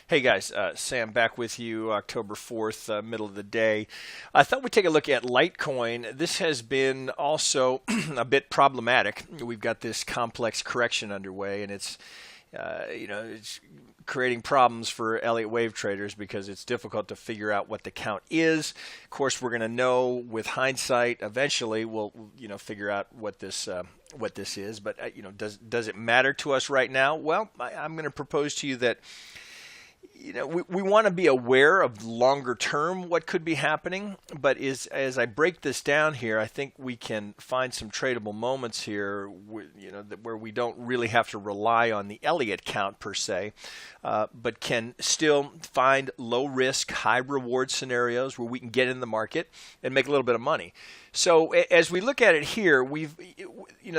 Hey guys, Sam back with you, October 4th, middle of the day. I thought we'd take a look at Litecoin. This has been also a bit problematic. We've got this complex correction underway, and it's creating problems for Elliott wave traders because it's difficult to figure out what the count is. Of course, we're going to know with hindsight. Eventually, we'll figure out what this is. But does it matter to us right now? Well, I'm going to propose to you that we want to be aware of longer term what could be happening, but as I break this down here, I think we can find some tradable moments here, where we don't really have to rely on the Elliott count per se, but can still find low risk, high reward scenarios where we can get in the market and make a little bit of money. So as we look at it here,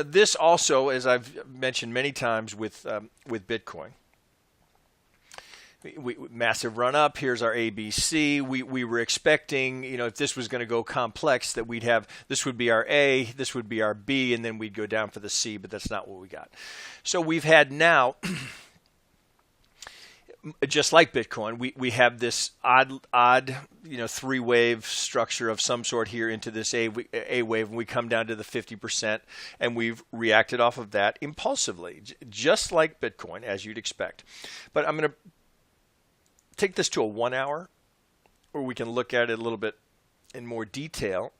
this also, as I've mentioned many times with Bitcoin. Massive run up. Here's our ABC. We were expecting, if this was going to go complex, that we'd have this would be our A, this would be our B, and then we'd go down for the C. But that's not what we got. So we've had now, just like Bitcoin, we have this odd three-wave structure of some sort here into this A wave, and we come down to the 50%, and we've reacted off of that impulsively, just like Bitcoin, as you'd expect. But I'm going to take this to a 1 hour, where we can look at it a little bit in more detail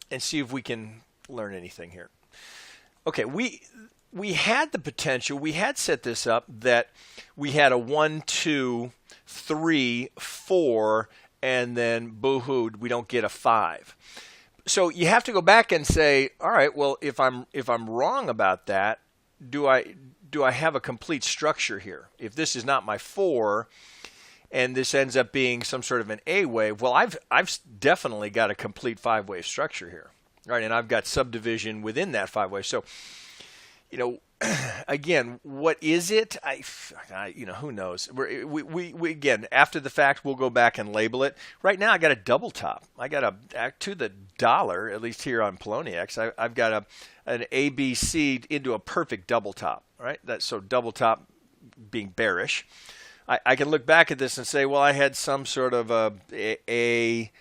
and see if we can learn anything here. Okay, we had the potential. We had set this up that we had a 1, 2, 3, 4, and then boo-hoo, we don't get a 5. So you have to go back and say, all right, well, if I'm wrong about that, do I have a complete structure here? If this is not my 4 and this ends up being some sort of an A wave, well, I've definitely got a complete 5-wave structure here, right? And I've got subdivision within that 5-wave. So, again, what is it? Who knows? We again, after the fact, we'll go back and label it. Right now, I got a double top. I got to the dollar, at least here on Poloniex. I've got an ABC into a perfect double top, right? So double top being bearish. I can look back at this and say, well, I had some sort of a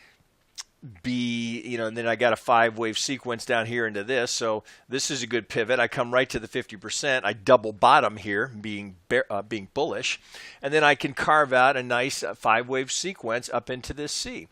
B, and then I got a 5-wave sequence down here into this. So this is a good pivot. I come right to the 50%. I double bottom here, being bullish, and then I can carve out a nice 5-wave sequence up into this C.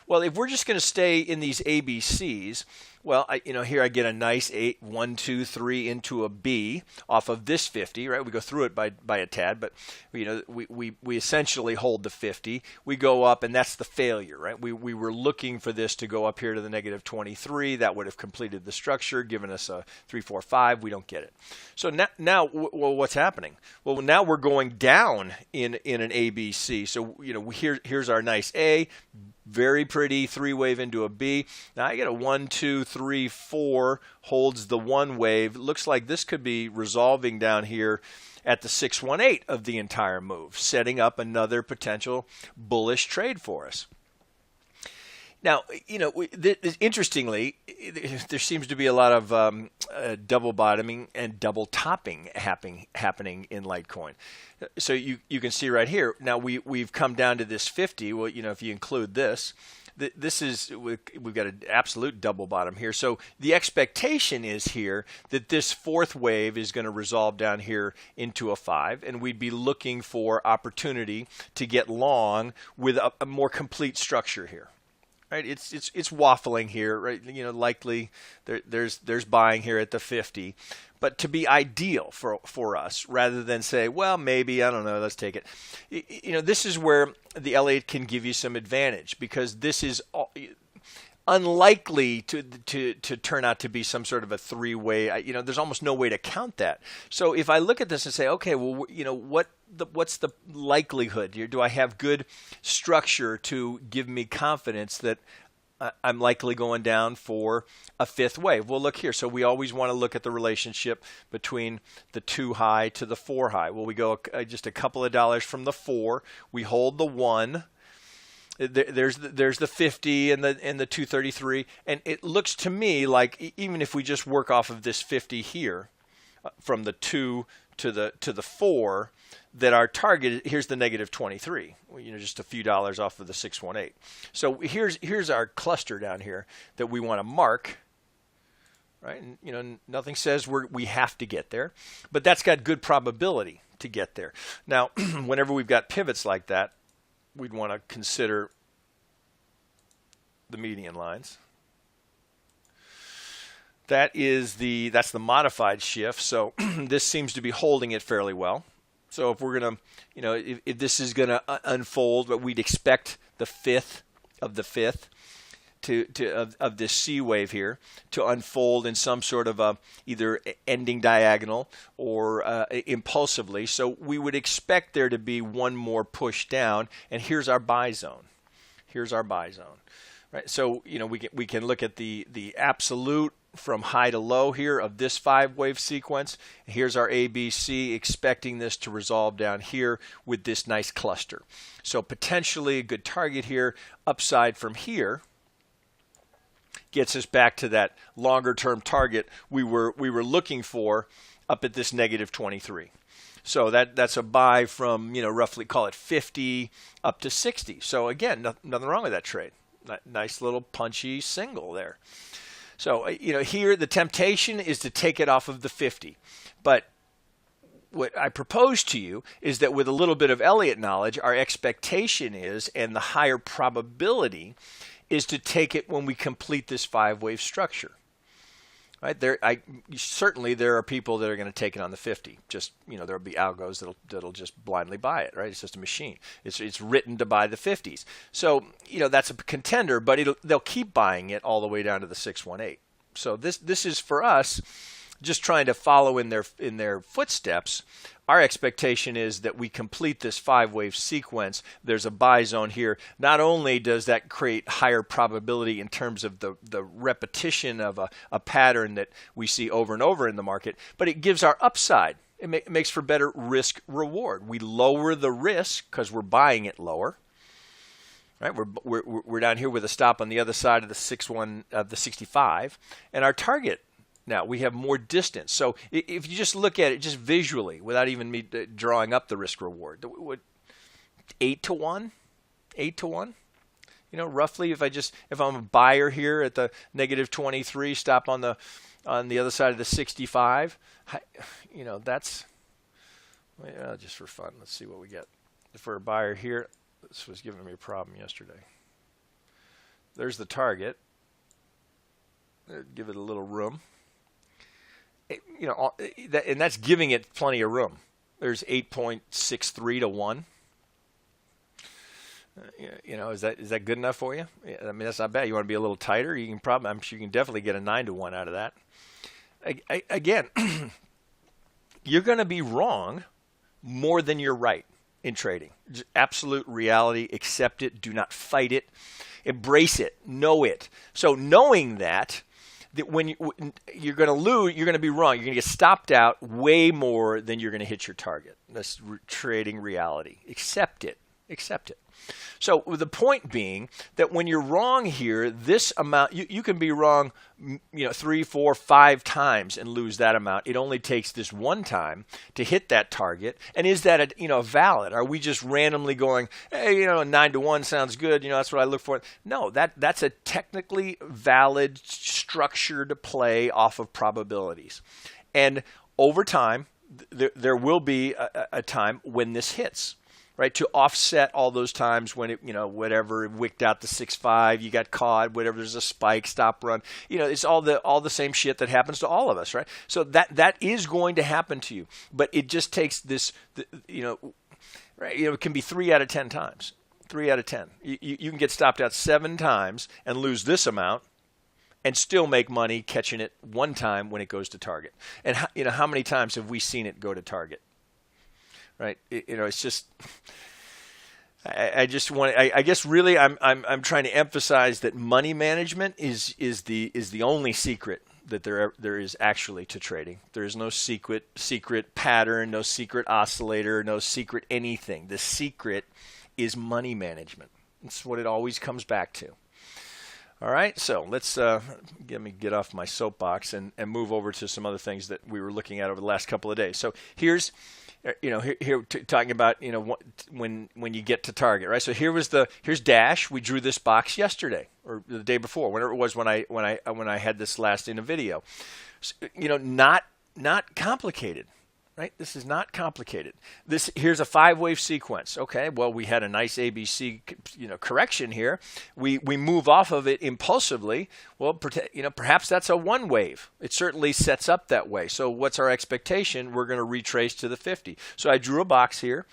Well, if we're just going to stay in these ABCs, well, here I get a nice 8, 1, 2, 3 into a B off of this 50, right? We go through it by a tad, but we essentially hold the 50. We go up, and that's the failure, right? We were looking for this to go up here to the negative 23. That would have completed the structure, given us a 3, 4, 5. We don't get it. So now, well, what's happening? Well, now we're going down in an ABC. So here's our nice A. Very pretty 3-wave into a B. Now I get a 1, 2, 3, 4 holds the 1 wave. Looks like this could be resolving down here at the 618 of the entire move, setting up another potential bullish trade for us. Now, interestingly, there seems to be a lot of double bottoming and double topping happening in Litecoin. So you can see right here. Now we've come down to this 50. Well, if you include this, we've got an absolute double bottom here. So the expectation is here that this 4th wave is going to resolve down here into a 5, and we'd be looking for opportunity to get long with a more complete structure here. Right, it's waffling here, right? Likely there's buying here at the 50, but to be ideal for us, rather than say, well, maybe, I don't know, let's take it. This is where the Elliott can give you some advantage, because this is unlikely to turn out to be some sort of a 3-way. There's almost no way to count that. So if I look at this and say, okay, well, what's the likelihood here? Do I have good structure to give me confidence that I'm likely going down for a 5th wave? Well, look here. So we always want to look at the relationship between the 2 high to the 4 high. Well, we go just a couple of dollars from the 4. We hold the 1. There's the 50 and the 233, and it looks to me like even if we just work off of this 50 here, from the 2 to the 4, that our target, here's the negative 23, just a few dollars off of the 618. So here's our cluster down here that we want to mark, right? And nothing says we have to get there, but that's got good probability to get there. Now, whenever we've got pivots like that, we'd want to consider the median lines. That's the modified shift. So this seems to be holding it fairly well. So if we're gonna, if this is gonna unfold, but we'd expect the fifth of this C wave here to unfold in some sort of either ending diagonal or impulsively. So we would expect there to be one more push down, and here's our buy zone. Here's our buy zone, right? So we can look at the absolute from high to low here of this 5-wave sequence. Here's our ABC, expecting this to resolve down here with this nice cluster. So potentially a good target here. Upside from here gets us back to that longer term target we were looking for up at this negative 23. So that's a buy from roughly, call it 50 up to 60. So again, nothing wrong with that trade. Nice little punchy single there. So, here the temptation is to take it off of the 50. But what I propose to you is that with a little bit of Elliott knowledge, our expectation is, and the higher probability, is to take it when we complete this 5-wave structure. Right? Certainly there are people that are going to take it on the 50. Just, there'll be algos that'll just blindly buy it, right? It's just a machine. It's written to buy the 50s. So, that's a contender, but they'll keep buying it all the way down to the 618. So this is for us just trying to follow in their footsteps. Our expectation is that we complete this 5-wave sequence. There's a buy zone here. Not only does that create higher probability in terms of the repetition of a pattern that we see over and over in the market, but it gives our upside. It makes for better risk reward. We lower the risk because we're buying it lower. Right? We're down here with a stop on the other side of the 65, and our target. Now, we have more distance. So if you just look at it just visually, without even me drawing up the risk reward, 8 to 1? 8 to 1? Roughly, if I'm a buyer here at the negative 23, stop on the other side of the 65, that's, just for fun. Let's see what we get. For a buyer here, this was giving me a problem yesterday. There's the target. Give it a little room. And that's giving it plenty of room. There's 8.63 to 1. Is that good enough for you? I mean, that's not bad. You want to be a little tighter? I'm sure you can definitely get a 9 to 1 out of that. Again, you're going to be wrong more than you're right in trading. Just absolute reality. Accept it. Do not fight it. Embrace it. Know it. So knowing that when you're going to lose, you're going to be wrong. You're going to get stopped out way more than you're going to hit your target. That's trading reality. Accept it. Accept it. So the point being that when you're wrong here, this amount, you can be wrong 3, 4, 5 times and lose that amount. It only takes this one time to hit that target. And is that valid? Are we just randomly going, hey, 9 to 1 sounds good, that's what I look for? No, that's a technically valid structure to play off of probabilities. And over time, there will be a time when this hits. Right, to offset all those times when it, whatever, wicked out the 6.5, you got caught, whatever, there's a spike, stop, run. It's all the same shit that happens to all of us, right? So that is going to happen to you, but it just takes this, right? It can be 3 out of 10 times. 3 out of 10. You can get stopped out 7 times and lose this amount, and still make money catching it one time when it goes to target. And how many times have we seen it go to target? Right, it's just. I just want. I guess really, I'm trying to emphasize that money management is the only secret that there is actually to trading. There is no secret pattern, no secret oscillator, no secret anything. The secret is money management. It's what it always comes back to. All right, so let's let me get off my soapbox and move over to some other things that we were looking at over the last couple of days. So here's, talking about, when you get to target, right? So here's Dash. We drew this box yesterday or the day before, whenever it was when I had this last in a video. So, not complicated. Right? This is not complicated. Here's a 5-wave sequence. Okay, well, we had a nice ABC, correction here. We move off of it impulsively. Well, perhaps that's a 1-wave. It certainly sets up that way. So what's our expectation? We're going to retrace to the 50. So I drew a box here,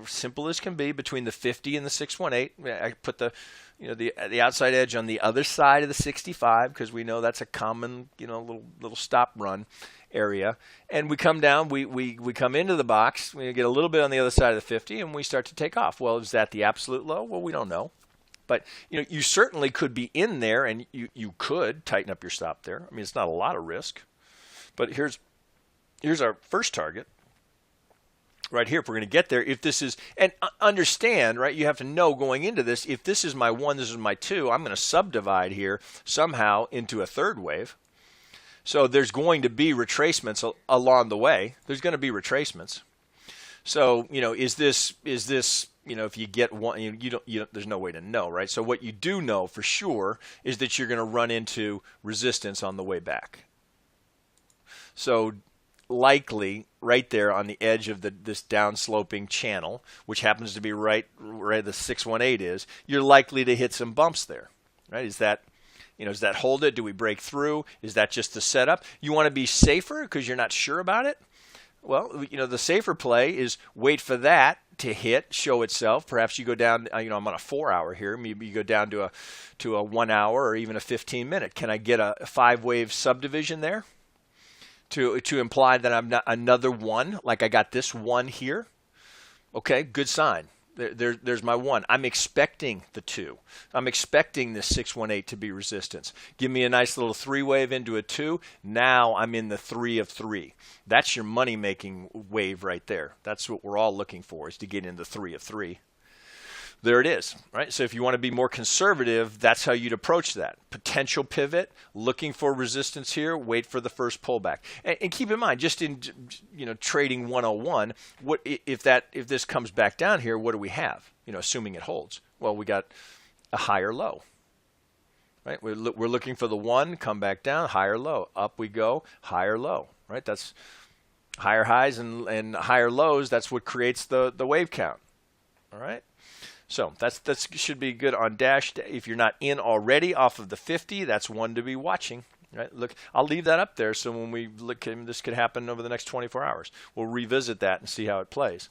simple as can be, between the 50 and the 618. I put the outside edge on the other side of the 65 because we know that's a common, little stop run area, and we come down, we come into the box, we get a little bit on the other side of the 50, and we start to take off. Well, is that the absolute low? Well, we don't know, but you certainly could be in there, and you could tighten up your stop there. I mean, it's not a lot of risk, but here's our first target right here. If we're going to get there, if this is, and understand, right, you have to know going into this, if this is my 1, this is my 2, I'm going to subdivide here somehow into a 3rd wave. So there's going to be retracements along the way. There's going to be retracements. So, is this, if you get one, you don't, there's no way to know, right? So what you do know for sure is that you're going to run into resistance on the way back. So likely right there on the edge of this downsloping channel, which happens to be right where the 618 is, you're likely to hit some bumps there, right? Is that hold it? Do we break through? Is that just the setup? You want to be safer because you're not sure about it? Well, the safer play is wait for that to hit, show itself. Perhaps you go down, I'm on a 4-hour here. Maybe you go down to a 1 hour or even a 15-minute. Can I get a 5-wave subdivision there to imply that I'm not another 1, like I got this 1 here? Okay, good sign. There's my 1. I'm expecting the 2. I'm expecting this 618 to be resistance. Give me a nice little 3-wave into a 2. Now I'm in the 3 of 3. That's your money-making wave right there. That's what we're all looking for, is to get in the 3 of 3. There it is, right? So if you want to be more conservative, that's how you'd approach that. Potential pivot, looking for resistance here, wait for the first pullback. And keep in mind, just in trading 101, what if this comes back down here, what do we have? Assuming it holds. Well, we got a higher low. Right? We're looking for the 1, come back down, higher low. Up we go, higher low. Right? That's higher highs and higher lows. That's what creates the wave count. All right? So that should be good on Dash. If you're not in already off of the 50, that's one to be watching. Right? Look, I'll leave that up there so when we look, this could happen over the next 24 hours. We'll revisit that and see how it plays.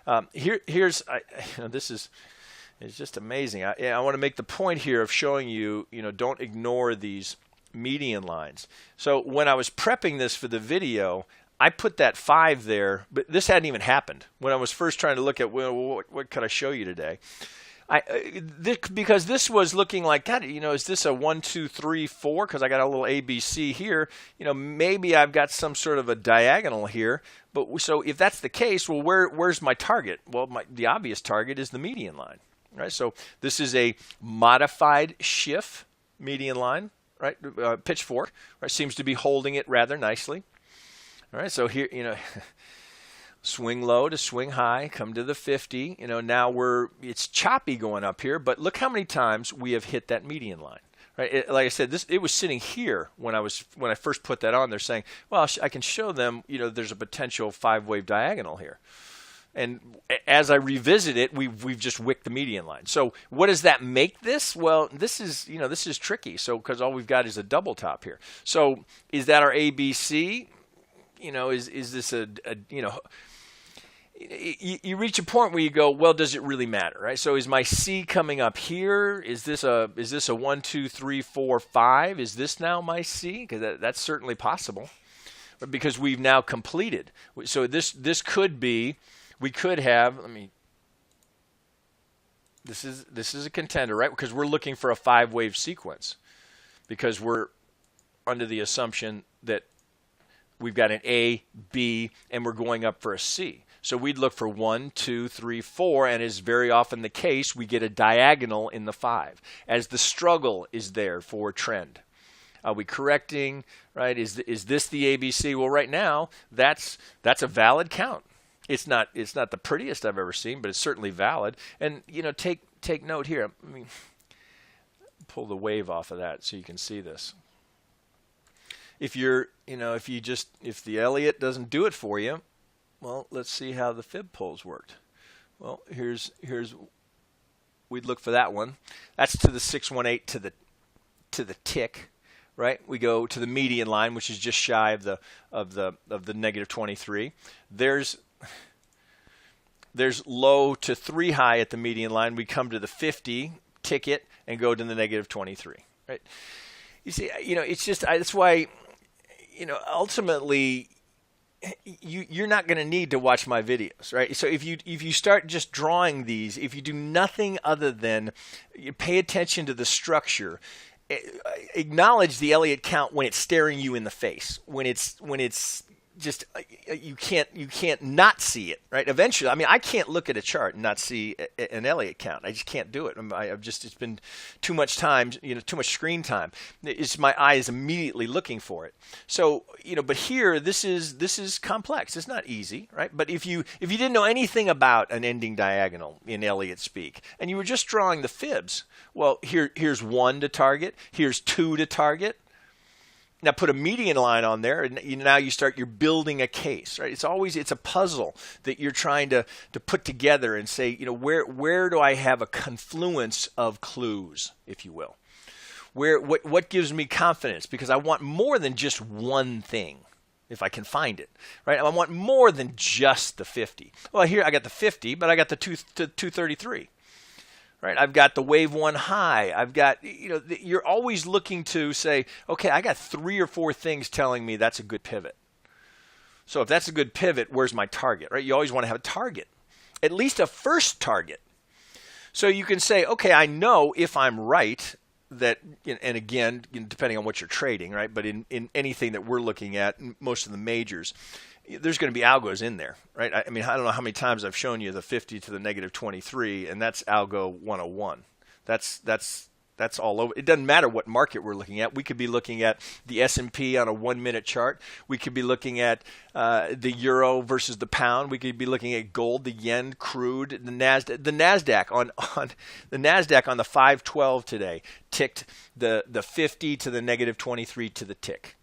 This is just amazing. I want to make the point here of showing you, don't ignore these median lines. So when I was prepping this for the video, I put that 5 there, but this hadn't even happened. When I was first trying to look at, what could I show you today? Because this was looking like, God, is this a 1, 2, 3, 4? Because I got a little ABC here. Maybe I've got some sort of a diagonal here. But so if that's the case, well, where's my target? Well, the obvious target is the median line, right? So this is a modified Schiff median line, right? Pitchfork, right? Seems to be holding it rather nicely. All right, so here, swing low to swing high, come to the 50. Now it's choppy going up here, but look how many times we have hit that median line. Right? Like I said, it was sitting here when I first put that on there, saying, well, I can show them, there's a potential 5-wave diagonal here. And as I revisit it, we've just wicked the median line. So what does that make this? Well, this is tricky. So because all we've got is a double top here. So is that our ABC? Is this you reach a point where you go, well, does it really matter, right? So is my C coming up here? Is this a 1, 2, 3, 4, 5? Is this now my C? Because that's certainly possible, because we've now completed. So this could be, we could have. This is a contender, right? Because we're looking for a 5-wave sequence, because we're under the assumption that we've got an A, B, and we're going up for a C. So we'd look for 1, 2, 3, 4, and as very often the case, we get a diagonal in the 5 as the struggle is there for trend. Are we correcting, right? Is this the ABC? Well, right now, that's a valid count. It's not the prettiest I've ever seen, but it's certainly valid. And take note here. I mean, pull the wave off of that so you can see this. If if the Elliott doesn't do it for you, well, let's see how the fib pulls worked. Well, here's we'd look for that one. That's to the 618 to the tick, right? We go to the median line, which is just shy of the negative 23. There's low to 3 high at the median line. We come to the 50 ticket and go to the negative 23, right? You see, it's just that's why, ultimately, you're not going to need to watch my videos, right? So if you start just drawing these, if you do nothing other than you pay attention to the structure, acknowledge the Elliott count when it's staring you in the face, when it's just you can't not see it, right? Eventually, I mean, I can't look at a chart and not see an Elliott count. I just can't do it. It's been too much time, too much screen time. My eye is immediately looking for it. So, but here this is complex. It's not easy, right? But if you didn't know anything about an ending diagonal in Elliott speak and you were just drawing the fibs, well, here's 1 to target, here's 2 to target. Now put a median line on there, and now you're building a case, right? It's a puzzle that you're trying to put together and say, where do I have a confluence of clues, if you will? What gives me confidence? Because I want more than just one thing, if I can find it, right? I want more than just the 50. Well, here I got the 50, but I got the 233. Right, I've got the wave 1 high. I've got, you're always looking to say, okay, I got 3 or 4 things telling me that's a good pivot. So if that's a good pivot, where's my target, right? You always want to have a target, at least a first target. So you can say, okay, I know if I'm right that, and again, depending on what you're trading, right? But in anything that we're looking at, most of the majors, there's going to be algos in there, right? I mean, I don't know how many times I've shown you the 50 to the negative 23, and that's algo 101. That's all over. It doesn't matter what market we're looking at. We could be looking at the S&P on a 1-minute chart. We could be looking at the euro versus the pound. We could be looking at gold, the yen, crude, the Nasdaq on the Nasdaq on the 512 today ticked the 50 to the negative 23 to the tick.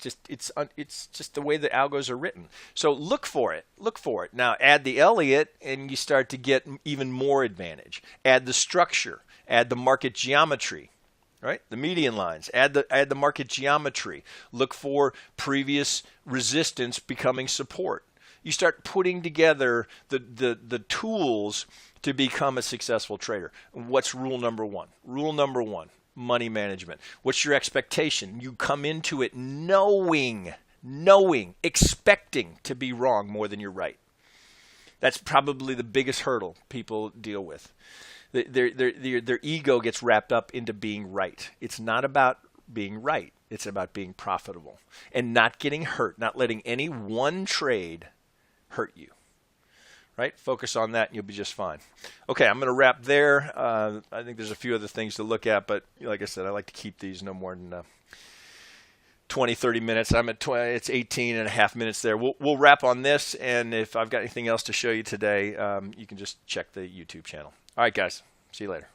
It's just the way the algos are written. So look for it. Now add the Elliott, and you start to get even more advantage. Add the structure. Add the market geometry. Right, the median lines. Add the market geometry. Look for previous resistance becoming support. You start putting together the tools to become a successful trader. What's rule number 1? Rule number 1: money management. What's your expectation? You come into it knowing, expecting to be wrong more than you're right. That's probably the biggest hurdle people deal with. Their ego gets wrapped up into being right. It's not about being right. It's about being profitable and not getting hurt, not letting any one trade hurt you. Right? Focus on that and you'll be just fine. Okay, I'm going to wrap there. I think there's a few other things to look at, but like I said, I like to keep these no more than 20, 30 minutes. I'm at it's 18 and a half minutes there. We'll wrap on this, and if I've got anything else to show you today, you can just check the YouTube channel. All right, guys. See you later.